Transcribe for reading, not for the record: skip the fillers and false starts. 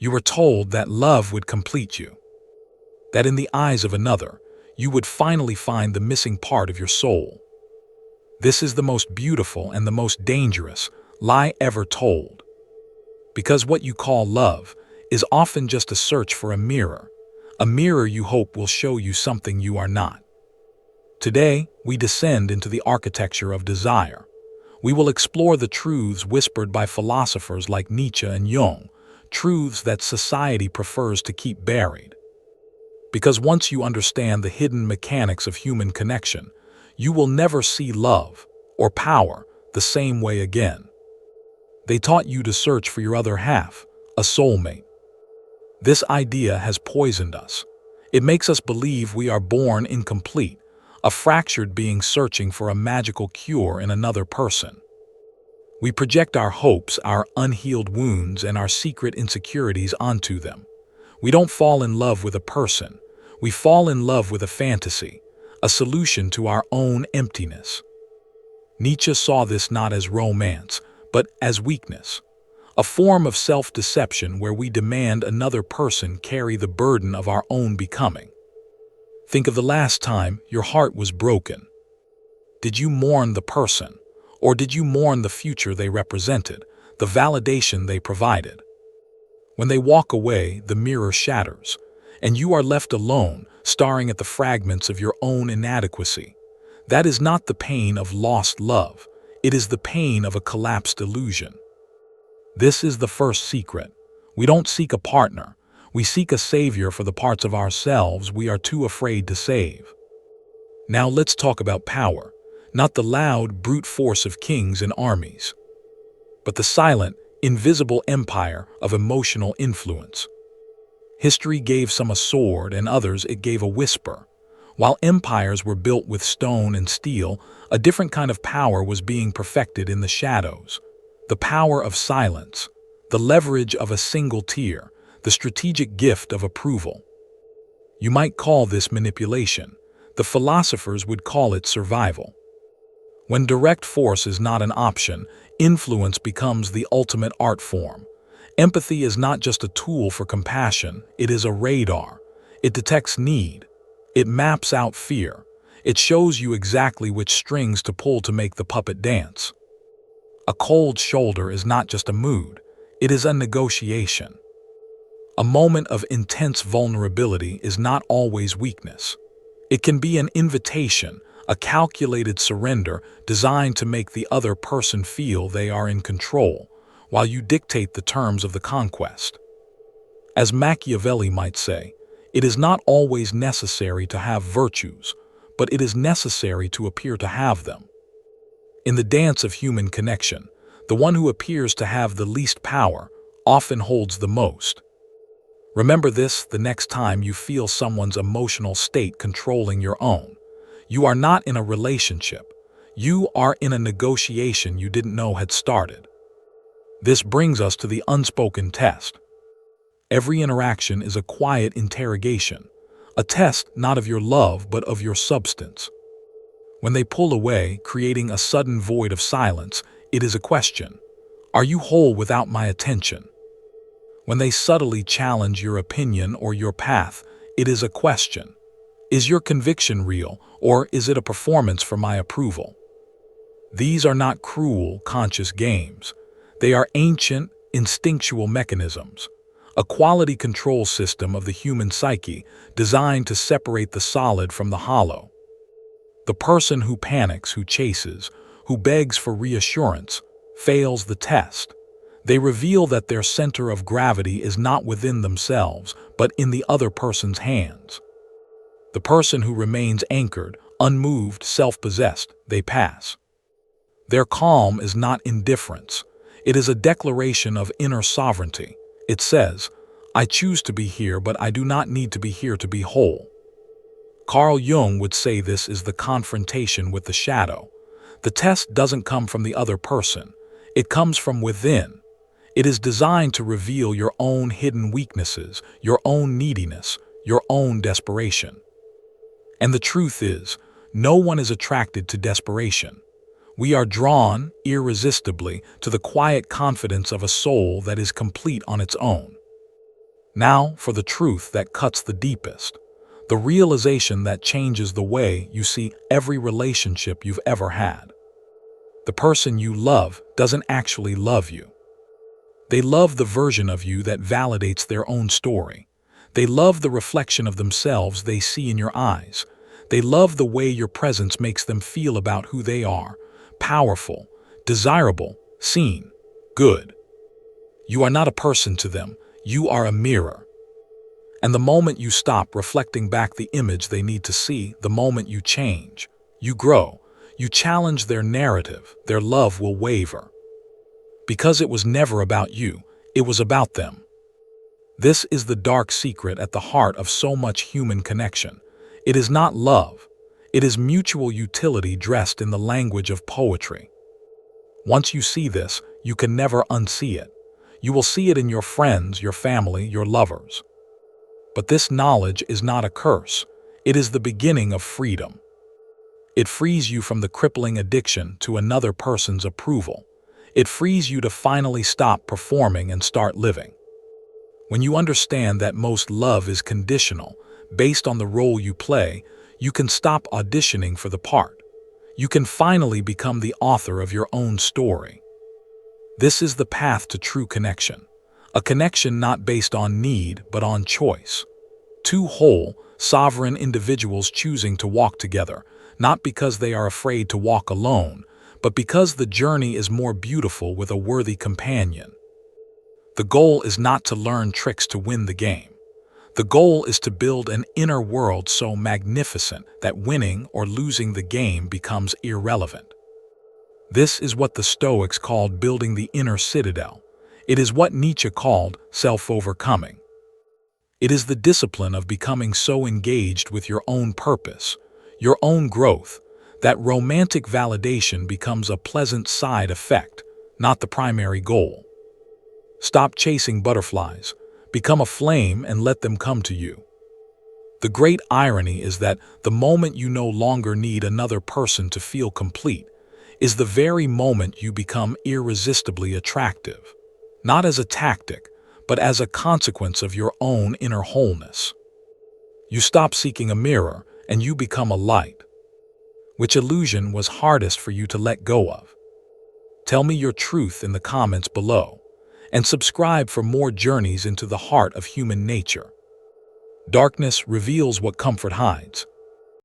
You were told that love would complete you, that in the eyes of another, you would finally find the missing part of your soul. This is the most beautiful and the most dangerous lie ever told. Because what you call love is often just a search for a mirror you hope will show you something you are not. Today, we descend into the architecture of desire. We will explore the truths whispered by philosophers like Nietzsche and Jung, truths that society prefers to keep buried. Because once you understand the hidden mechanics of human connection, you will never see love or power the same way again. They taught you to search for your other half, a soulmate. This idea has poisoned us. It makes us believe we are born incomplete, a fractured being searching for a magical cure in another person. We project our hopes, our unhealed wounds, and our secret insecurities onto them. We don't fall in love with a person. We fall in love with a fantasy, a solution to our own emptiness. Nietzsche saw this not as romance, but as weakness, a form of self-deception where we demand another person carry the burden of our own becoming. Think of the last time your heart was broken. Did you mourn the person, or did you mourn the future they represented, the validation they provided? When they walk away, the mirror shatters, and you are left alone, staring at the fragments of your own inadequacy. That is not the pain of lost love. It is the pain of a collapsed illusion. This is the first secret. We don't seek a partner. We seek a savior for the parts of ourselves we are too afraid to save. Now let's talk about power, not the loud, brute force of kings and armies, but the silent, invisible empire of emotional influence. History gave some a sword and others it gave a whisper. While empires were built with stone and steel, a different kind of power was being perfected in the shadows. The power of silence, the leverage of a single tear, the strategic gift of approval. You might call this manipulation. The philosophers would call it survival. When direct force is not an option, influence becomes the ultimate art form. Empathy is not just a tool for compassion, it is a radar. It detects need. It maps out fear. It shows you exactly which strings to pull to make the puppet dance. A cold shoulder is not just a mood, it is a negotiation. A moment of intense vulnerability is not always weakness. It can be an invitation, a calculated surrender designed to make the other person feel they are in control, while you dictate the terms of the conquest. As Machiavelli might say, it is not always necessary to have virtues, but it is necessary to appear to have them. In the dance of human connection, the one who appears to have the least power often holds the most. Remember this the next time you feel someone's emotional state controlling your own. You are not in a relationship. You are in a negotiation you didn't know had started. This brings us to the unspoken test. Every interaction is a quiet interrogation, a test not of your love but of your substance. When they pull away, creating a sudden void of silence, it is a question. Are you whole without my attention? When they subtly challenge your opinion or your path, it is a question. Is your conviction real, or is it a performance for my approval? These are not cruel, conscious games. They are ancient, instinctual mechanisms, a quality control system of the human psyche designed to separate the solid from the hollow. The person who panics, who chases, who begs for reassurance, fails the test. They reveal that their center of gravity is not within themselves, but in the other person's hands. The person who remains anchored, unmoved, self-possessed, they pass. Their calm is not indifference. It is a declaration of inner sovereignty. It says, I choose to be here, but I do not need to be here to be whole. Carl Jung would say this is the confrontation with the shadow. The test doesn't come from the other person. It comes from within. It is designed to reveal your own hidden weaknesses, your own neediness, your own desperation. And the truth is, no one is attracted to desperation. We are drawn, irresistibly, to the quiet confidence of a soul that is complete on its own. Now for the truth that cuts the deepest, the realization that changes the way you see every relationship you've ever had. The person you love doesn't actually love you. They love the version of you that validates their own story. They love the reflection of themselves they see in your eyes. They love the way your presence makes them feel about who they are: powerful, desirable, seen, good. You are not a person to them, you are a mirror. And the moment you stop reflecting back the image they need to see, the moment you change, you grow, you challenge their narrative, their love will waver. Because it was never about you, it was about them. This is the dark secret at the heart of so much human connection. It is not love. It is mutual utility dressed in the language of poetry. Once you see this, you can never unsee it. You will see it in your friends, your family, your lovers. But this knowledge is not a curse. It is the beginning of freedom. It frees you from the crippling addiction to another person's approval. It frees you to finally stop performing and start living. When you understand that most love is conditional, based on the role you play, you can stop auditioning for the part. You can finally become the author of your own story. This is the path to true connection. A connection not based on need, but on choice. Two whole, sovereign individuals choosing to walk together, not because they are afraid to walk alone, but because the journey is more beautiful with a worthy companion. The goal is not to learn tricks to win the game. The goal is to build an inner world so magnificent that winning or losing the game becomes irrelevant. This is what the Stoics called building the inner citadel. It is what Nietzsche called self-overcoming. It is the discipline of becoming so engaged with your own purpose, your own growth, that romantic validation becomes a pleasant side effect, not the primary goal. Stop chasing butterflies. Become a flame and let them come to you. The great irony is that the moment you no longer need another person to feel complete is the very moment you become irresistibly attractive, not as a tactic, but as a consequence of your own inner wholeness. You stop seeking a mirror and you become a light. Which illusion was hardest for you to let go of? Tell me your truth in the comments below, and subscribe for more journeys into the heart of human nature. Darkness reveals what comfort hides.